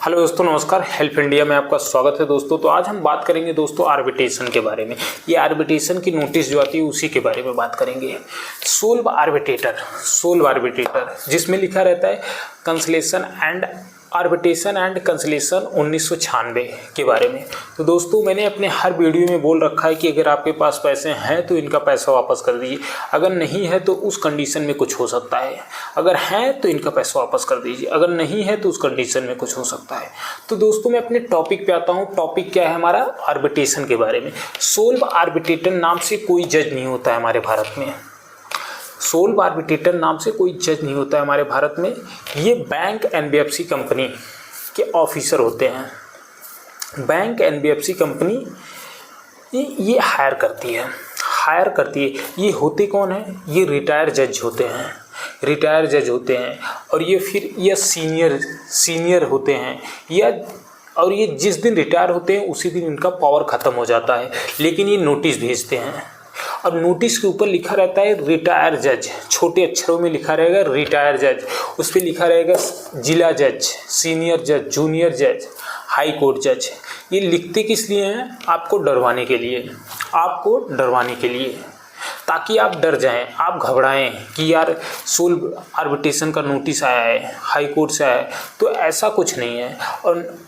Hello दोस्तों, नमस्कार। Help India में आपका स्वागत है दोस्तों। तो आज हम बात करेंगे दोस्तों आर्बिट्रेशन के बारे में। ये आर्बिट्रेशन की नोटिस जो आती है उसी के बारे में बात करेंगे। सोल्व आर्बिट्रेटर जिसमें लिखा रहता है consolation and arbitration and consolation 1996 के बारे में। तो दोस्तों मैंने अपने हर वीडियो में बोल रखा है कि अगर आपके पास पैसे हैं तो इनका पैसा वापस कर दीजिए, अगर नहीं है तो उस कंडीशन में कुछ हो सकता है, अगर है तो इनका पैसा वापस कर दीजिए, अगर नहीं है तो उस कंडीशन में कुछ हो सकता है। तो दोस्तों मैं अपने टॉपिक पे आता हूँ। टॉपिक क्या है हमारा? आर्बिट्रेशन के बारे में। सोल्व आर्बिट्रेटर नाम से कोई जज नहीं होता है हमारे भारत में। सोल्व आर्बिट्रेटर नाम से कोई जज नहीं होता है हमारे भारत में। ये बैंक एनबीएफसी कंपनी के ऑफिसर होते हैं। बैंक एनबीएफसी कंपनी ये हायर करती है। ये होते कौन है? ये रिटायर जज होते हैं और ये फिर ये सीनियर होते हैं और ये जिस दिन रिटायर होते हैं उसी दिन इनका पावर ख़त्म हो जाता है। लेकिन ये नोटिस भेजते हैं और नोटिस के ऊपर लिखा रहता है रिटायर जज, छोटे अक्षरों में लिखा रहेगा रिटायर जज। उस पर लिखा रहेगा जिला जज, सीनियर जज, जूनियर जज, हाई कोर्ट जज। ये लिखते किस लिए हैं? आपको डरवाने के लिए, ताकि आप डर जाएं, आप घबराएं कि यार सोल्व आर्बिट्रेशन का नोटिस आया है, हाई कोर्ट से आया है। तो ऐसा कुछ नहीं है।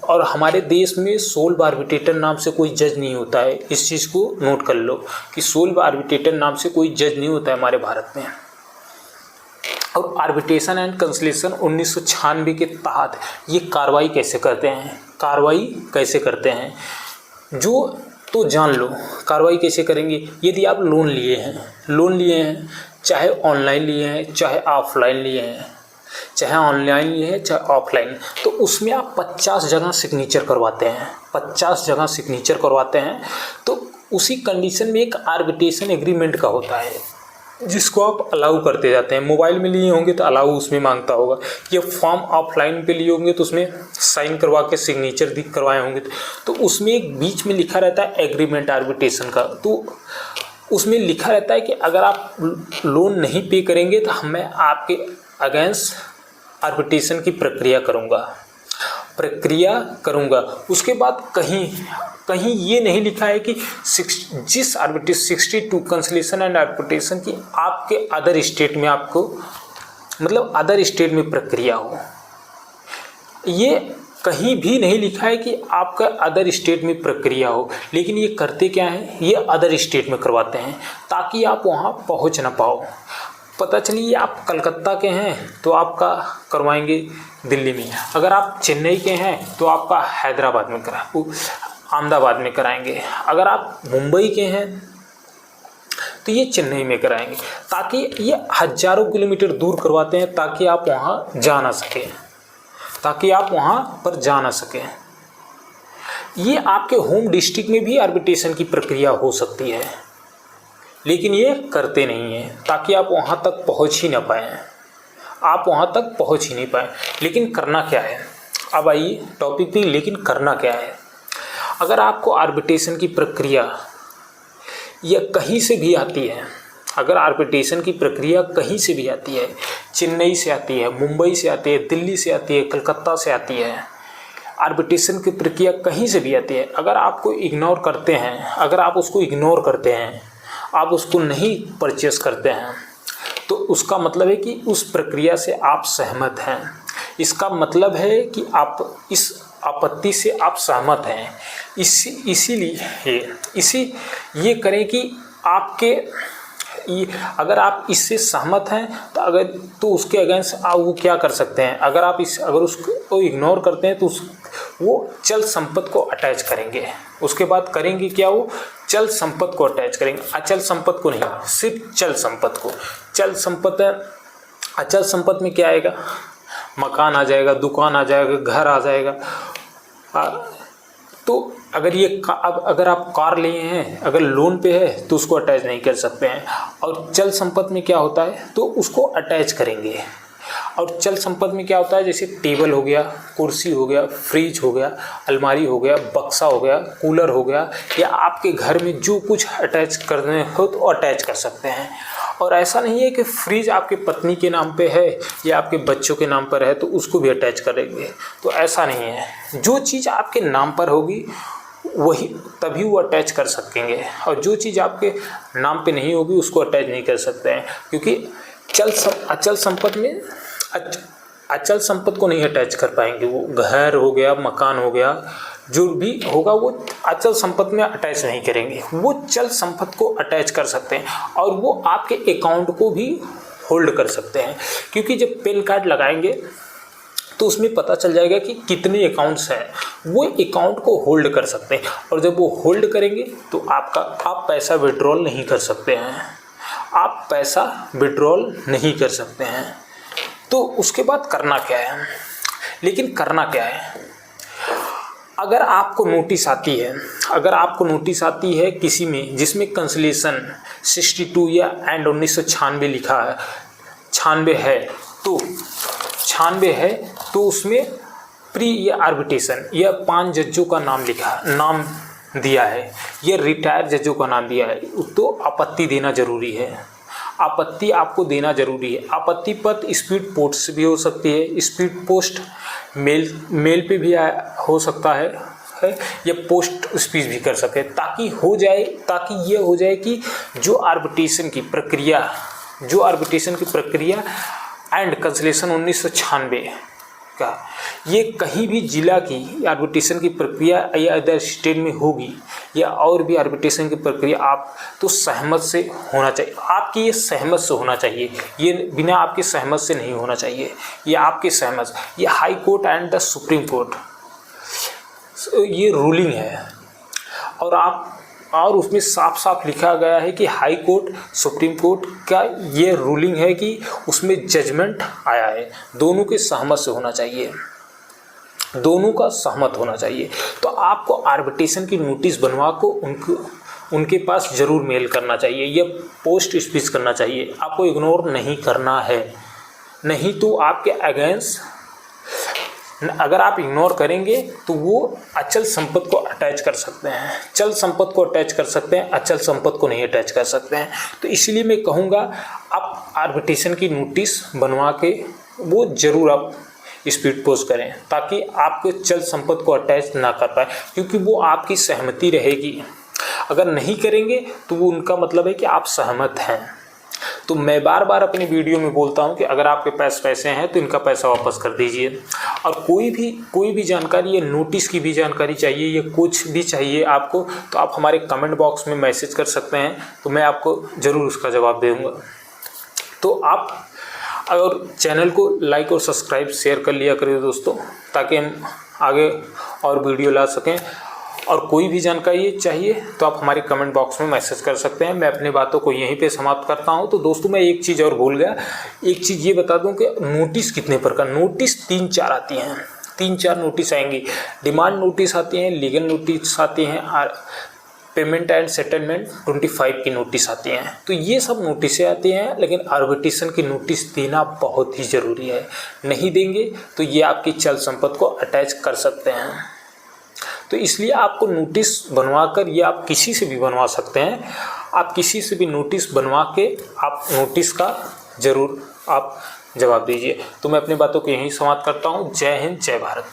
और हमारे देश में सोल्व आर्बिट्रेटर नाम से कोई जज नहीं होता है। इस चीज़ को नोट कर लो कि सोल्व आर्बिट्रेटर नाम से कोई जज नहीं होता है हमारे भारत में। और आर्बिट्रेशन एंड कंसलेशन 1996 के तहत ये कार्रवाई कैसे करते हैं तो जान लो कार्रवाई कैसे करेंगे। यदि आप लोन लिए हैं, चाहे ऑनलाइन लिए हैं चाहे ऑफलाइन लिए हैं, चाहे ऑफलाइन, तो उसमें आप 50 जगह सिग्नेचर करवाते हैं। तो उसी कंडीशन में एक आर्बिट्रेशन एग्रीमेंट का होता है जिसको आप अलाउ करते जाते हैं। मोबाइल में लिए होंगे तो अलाउ उसमें मांगता होगा। ये फॉर्म ऑफलाइन पे लिए होंगे तो उसमें साइन करवा के सिग्नेचर करवाए होंगे तो उसमें एक बीच में लिखा रहता है एग्रीमेंट आर्बिट्रेशन का। तो उसमें लिखा रहता है कि अगर आप लोन नहीं पे करेंगे तो मैं आपके अगेंस्ट आर्बिट्रेशन की प्रक्रिया करूँगा। उसके बाद कहीं ये नहीं लिखा है कि जिस 62 कंसलेशन एंड आर्बिट्रेशन की आपके अदर स्टेट में प्रक्रिया हो। ये कहीं भी नहीं लिखा है कि आपका अदर स्टेट में प्रक्रिया हो। लेकिन ये करते क्या है? ये अदर स्टेट में करवाते हैं ताकि आप वहाँ पहुँच ना पाओ। पता चलिए आप कलकत्ता के हैं तो आपका करवाएंगे दिल्ली में, अगर आप चेन्नई के हैं तो आपका हैदराबाद में अहमदाबाद में कराएंगे, अगर आप मुंबई के हैं तो ये चेन्नई में कराएंगे। ताकि ये हज़ारों किलोमीटर दूर करवाते हैं ताकि आप वहाँ जा ना सकें। ये आपके होम डिस्ट्रिक्ट में भी आर्बिट्रेशन की प्रक्रिया हो सकती है, लेकिन ये करते नहीं हैं ताकि आप वहाँ तक पहुँच ही नहीं पाएँ। लेकिन करना क्या है? अब आइए टॉपिक पे। लेकिन करना क्या है? अगर आपको आर्बिट्रेशन की प्रक्रिया या कहीं से भी आती है, चेन्नई से आती है, मुंबई से आती है, दिल्ली से आती है, कलकत्ता से आती है, आर्बिट्रेशन की प्रक्रिया कहीं से भी आती है, अगर आप उसको इग्नोर करते हैं, आप उसको नहीं परचेस करते हैं, तो उसका मतलब है कि उस प्रक्रिया से आप सहमत हैं। इसका मतलब है कि आप इस आपत्ति से आप सहमत हैं। ये करें कि अगर आप इससे सहमत हैं तो उसके अगेंस्ट आप वो क्या कर सकते हैं? अगर उसको इग्नोर करते हैं तो वो चल संपत्ति को अटैच करेंगे। उसके बाद करेंगे क्या? वो चल संपत्ति को अटैच करेंगे, अचल संपत्ति को नहीं, सिर्फ चल संपत्ति को। अचल संपत्ति में क्या आएगा? मकान आ जाएगा, दुकान आ जाएगा, घर आ जाएगा। तो अगर आप कार लिए हैं, अगर लोन पे है तो उसको अटैच नहीं कर सकते हैं। और चल संपत्ति में क्या होता है? तो उसको अटैच करेंगे। और चल संपत्ति में क्या होता है? जैसे टेबल हो गया, कुर्सी हो गया, फ्रिज हो गया, अलमारी हो गया, बक्सा हो गया, कूलर हो गया, या आपके घर में जो कुछ अटैच करने हो तो अटैच कर सकते हैं। और ऐसा नहीं है कि फ्रिज आपके पत्नी के नाम पे है या आपके बच्चों के नाम पर है तो उसको भी अटैच करेंगे, तो ऐसा नहीं है। जो चीज़ आपके नाम पर होगी वही तभी वो अटैच कर सकेंगे, और जो चीज़ आपके नाम पे नहीं होगी उसको अटैच नहीं कर सकते हैं, क्योंकि अचल संपत्ति में अचल संपत्ति को नहीं अटैच कर पाएंगे। वो घर हो गया, मकान हो गया, जो भी होगा वो अचल संपत्ति में अटैच नहीं करेंगे, वो चल संपत्ति को अटैच कर सकते हैं, और वो आपके अकाउंट को भी होल्ड कर सकते हैं। क्योंकि जब पैन कार्ड लगाएंगे तो उसमें पता चल जाएगा कि कितने अकाउंट्स हैं, वो अकाउंट को होल्ड कर सकते हैं, और जब वो होल्ड करेंगे तो आप पैसा विड्रॉल नहीं कर सकते हैं, आप पैसा विड्रॉल नहीं कर सकते हैं। तो उसके बाद करना क्या है, लेकिन करना क्या है, अगर आपको नोटिस आती है किसी में जिसमें कैंसिलेशन 62 या एंड 1996 लिखा है, 96 है, तो उसमें प्री या आर्बिट्रेशन या 5 जजों का नाम दिया है या रिटायर जजों का नाम दिया है, तो आपत्ति देना जरूरी है। आपत्ति आपको देना जरूरी है। आपत्ति पत्र स्पीड पोस्ट से भी हो सकती है, स्पीड पोस्ट मेल पे भी हो सकता है या पोस्ट स्पीच भी कर सके, ताकि ये हो जाए कि जो आर्बिट्रेशन की प्रक्रिया एंड कैंसिलेशन 1996 का ये कहीं भी जिला की आर्बिट्रेशन की प्रक्रिया या अदर स्टेट में होगी या और भी आर्बिट्रेशन की प्रक्रिया, आप तो सहमत से होना चाहिए। आपकी ये सहमत से होना चाहिए, ये बिना आपके सहमत से नहीं होना चाहिए। ये आपके सहमत, ये high court and the supreme court ये रूलिंग है, और उसमें साफ साफ लिखा गया है कि हाई कोर्ट सुप्रीम कोर्ट का ये रूलिंग है कि उसमें जजमेंट आया है, दोनों के सहमत से होना चाहिए, दोनों का सहमत होना चाहिए। तो आपको आर्बिट्रेशन की नोटिस बनवा को उनके पास ज़रूर मेल करना चाहिए या पोस्ट स्पीच करना चाहिए। आपको इग्नोर नहीं करना है, नहीं तो आपके अगेंस्ट अगर आप इग्नोर करेंगे तो वो अचल संपत्ति को अटैच कर सकते हैं, चल संपत्ति को अटैच कर सकते हैं, अचल संपत्ति को नहीं अटैच कर सकते हैं। तो इसलिए मैं कहूँगा आप आर्बिट्रेशन की नोटिस बनवा के वो ज़रूर आप स्पीड पोस्ट करें, ताकि आपके चल संपत्ति को अटैच ना कर पाए, क्योंकि वो आपकी सहमति रहेगी। अगर नहीं करेंगे तो वो उनका मतलब है कि आप सहमत हैं। तो मैं बार बार अपनी वीडियो में बोलता हूं कि अगर आपके पास पैसे हैं तो इनका पैसा वापस कर दीजिए। और कोई भी जानकारी या नोटिस की भी जानकारी चाहिए या कुछ भी चाहिए आपको, तो आप हमारे कमेंट बॉक्स में मैसेज कर सकते हैं, तो मैं आपको ज़रूर उसका जवाब दूँगा। तो आप और चैनल को लाइक और सब्सक्राइब शेयर कर लिया करिए दोस्तों, ताकि हम आगे और वीडियो ला सकें। और कोई भी जानकारी चाहिए तो आप हमारे कमेंट बॉक्स में मैसेज कर सकते हैं। मैं अपनी बातों को यहीं पे समाप्त करता हूं। तो दोस्तों मैं एक चीज़ और भूल गया, एक चीज़ ये बता दूं कि नोटिस कितने प्रकार, नोटिस 3-4 आती हैं, 3-4 नोटिस आएंगी। डिमांड नोटिस आती हैं, लीगल नोटिस आती हैं, और पेमेंट एंड सेटलमेंट 25 की नोटिस आती हैं। तो ये सब नोटिसें आती हैं, लेकिन आर्बिट्रेशन की नोटिस देना बहुत ही ज़रूरी है। नहीं देंगे तो ये आपकी चल संपत्ति को अटैच कर सकते हैं। तो इसलिए आपको नोटिस बनवाकर, ये आप किसी से भी बनवा सकते हैं, आप किसी से भी नोटिस बनवा के आप नोटिस का ज़रूर आप जवाब दीजिए। तो मैं अपनी बातों को यहीं समाप्त करता हूँ। जय हिंद, जय भारत।